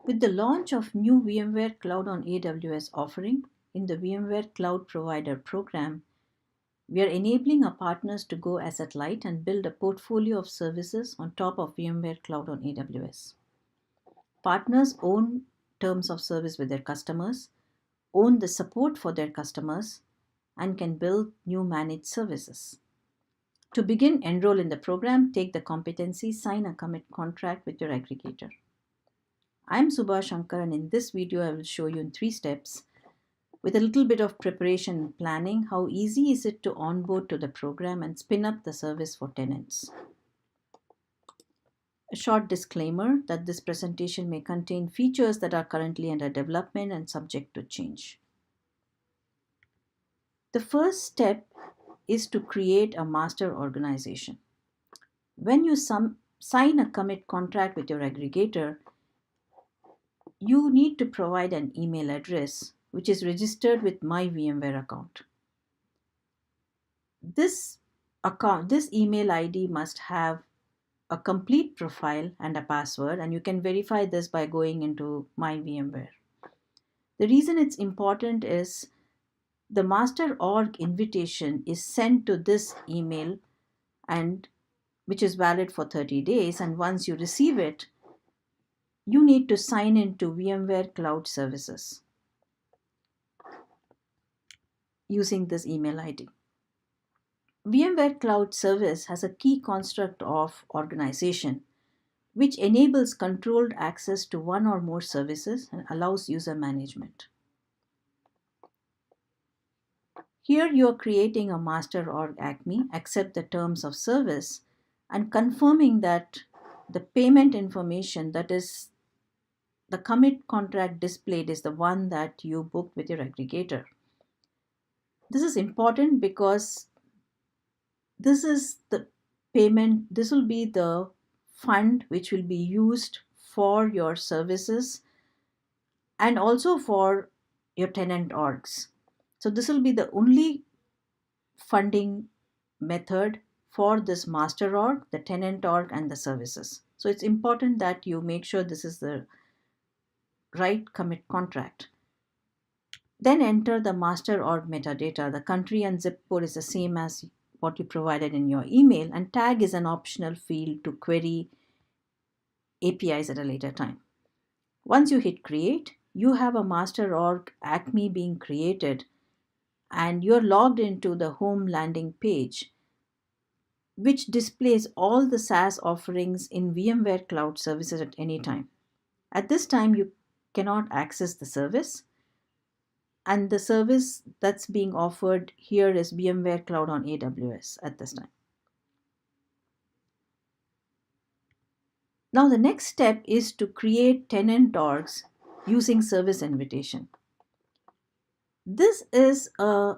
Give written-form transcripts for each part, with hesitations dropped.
With the launch of new VMware Cloud on AWS offering in the VMware Cloud Provider program, we are enabling our partners to go asset light and build a portfolio of services on top of VMware Cloud on AWS. Partners own terms of service with their customers, own the support for their customers, and can build new managed services. To begin, enroll in the program, take the competency, sign a commit contract with your aggregator. I'm Subha Shankar, and in this video I will show you in 3 steps with a little bit of preparation and planning how easy is it to onboard to the program and spin up the service for tenants. A short disclaimer that this presentation may contain features that are currently under development and subject to change. The first step is to create a master organization. When you sign a commit contract with your aggregator, you need to provide an email address which is registered with my VMware account. This email ID must have a complete profile and a password, and you can verify this by going into my VMware. The reason it's important is the master org invitation is sent to this email and which is valid for 30 days, and once you receive it, you need to sign into VMware Cloud Services using this email ID. VMware Cloud Service has a key construct of organization which enables controlled access to one or more services and allows user management. Here you are creating a master org ACME, accept the terms of service, and confirming that the payment information, that is the commit contract displayed, is the one that you booked with your aggregator. This is important because this is the payment, this will be the fund which will be used for your services and also for your tenant orgs. So this will be the only funding method for this master org, the tenant org, and the services. So it's important that you make sure this is the right commit contract. Then enter the master org metadata. The country and zip code is the same as what you provided in your email, and tag is an optional field to query APIs at a later time. Once you hit create, you have a master org ACME being created, and you're logged into the home landing page, which displays all the SaaS offerings in VMware Cloud Services at any time. At this time, you cannot access the service, and the service that's being offered here is VMware Cloud on AWS at this time. Now the next step is to create tenant orgs using service invitation. This is a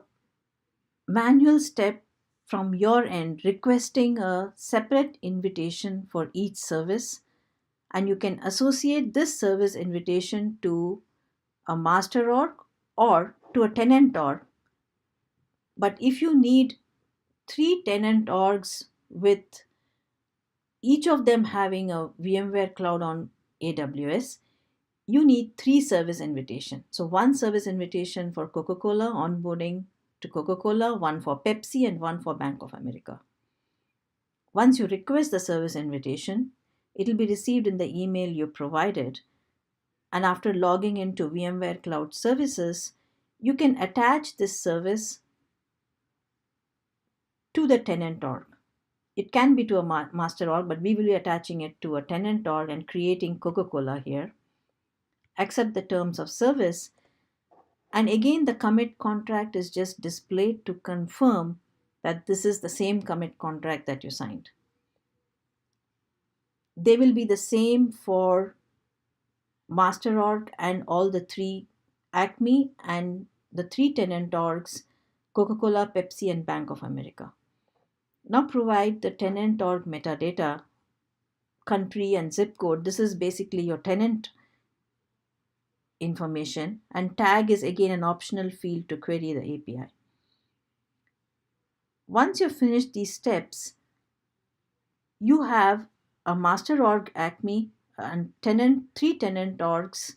manual step from your end, requesting a separate invitation for each service, and you can associate this service invitation to a master org or to a tenant org. But if you need 3 tenant orgs with each of them having a VMware Cloud on AWS, you need 3 service invitation. So one service invitation for Coca-Cola onboarding to Coca-Cola, one for Pepsi, and one for Bank of America. Once you request the service invitation, it will be received in the email you provided. And after logging into VMware Cloud Services, you can attach this service to the tenant org. It can be to a master org, but we will be attaching it to a tenant org and creating Coca-Cola here. Accept the terms of service. And again, the commit contract is just displayed to confirm that this is the same commit contract that you signed. They will be the same for master org and all the 3 ACME and the 3 tenant orgs, Coca-Cola, Pepsi, and Bank of America. Now provide the tenant org metadata, country and zip code. This is basically your tenant information, and tag is again an optional field to query the API. Once you finish these steps, you have a master org ACME, and three tenant orgs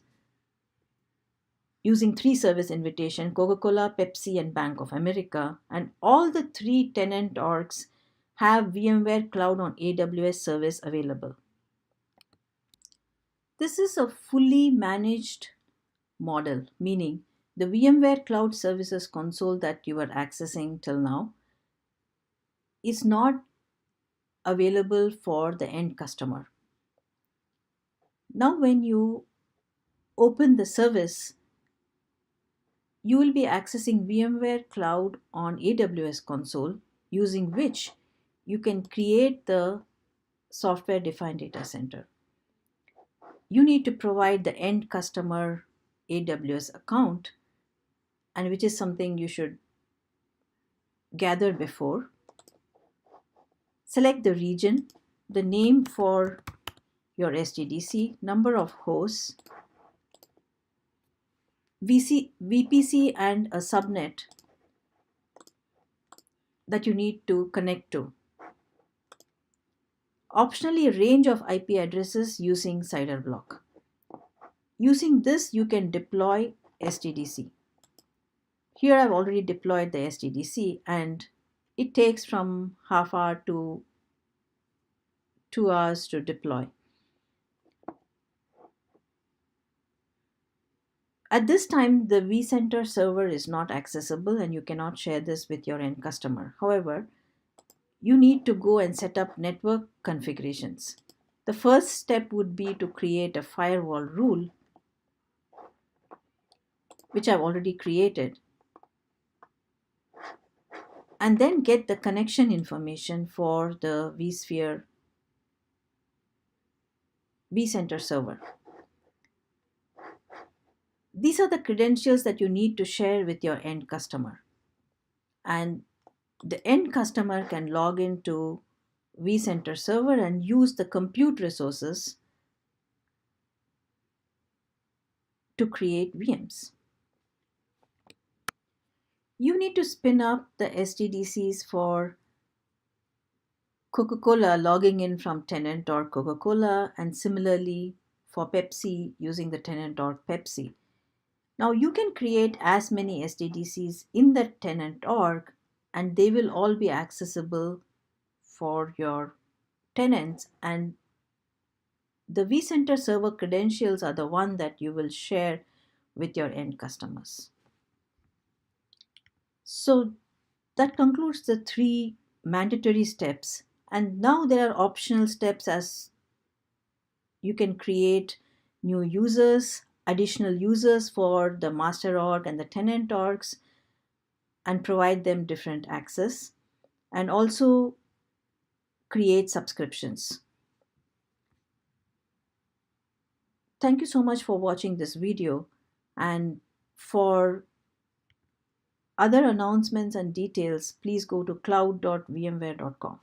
using three service invitation: Coca-Cola, Pepsi, and Bank of America. And all the three tenant orgs have VMware Cloud on AWS service available. This is a fully managed model, meaning the VMware Cloud Services console that you are accessing till now is not available for the end customer. Now, when you open the service, you will be accessing VMware Cloud on AWS console, using which you can create the software defined data center. You need to provide the end customer AWS account, and which is something you should gather before. Select the region, the name for your SDDC, number of hosts, VPC, and a subnet that you need to connect to. Optionally, a range of IP addresses using CIDR block. Using this, you can deploy SDDC. Here I've already deployed the SDDC, and it takes from half hour to 2 hours to deploy. At this time, the vCenter server is not accessible and you cannot share this with your end customer. However, you need to go and set up network configurations. The first step would be to create a firewall rule, which I've already created, and then get the connection information for the vSphere vCenter server. These are the credentials that you need to share with your end customer. And the end customer can log into vCenter server and use the compute resources to create VMs. You need to spin up the SDDCs for Coca-Cola logging in from Tenant or Coca-Cola, and similarly for Pepsi using the Tenant or Pepsi. Now you can create as many SDDCs in the tenant org, and they will all be accessible for your tenants, and the vCenter server credentials are the one that you will share with your end customers. So that concludes the three mandatory steps. And now there are optional steps, as you can create new users, additional users for the master org and the tenant orgs, and provide them different access, and also create subscriptions. Thank you so much for watching this video, and for other announcements and details, please go to cloud.vmware.com.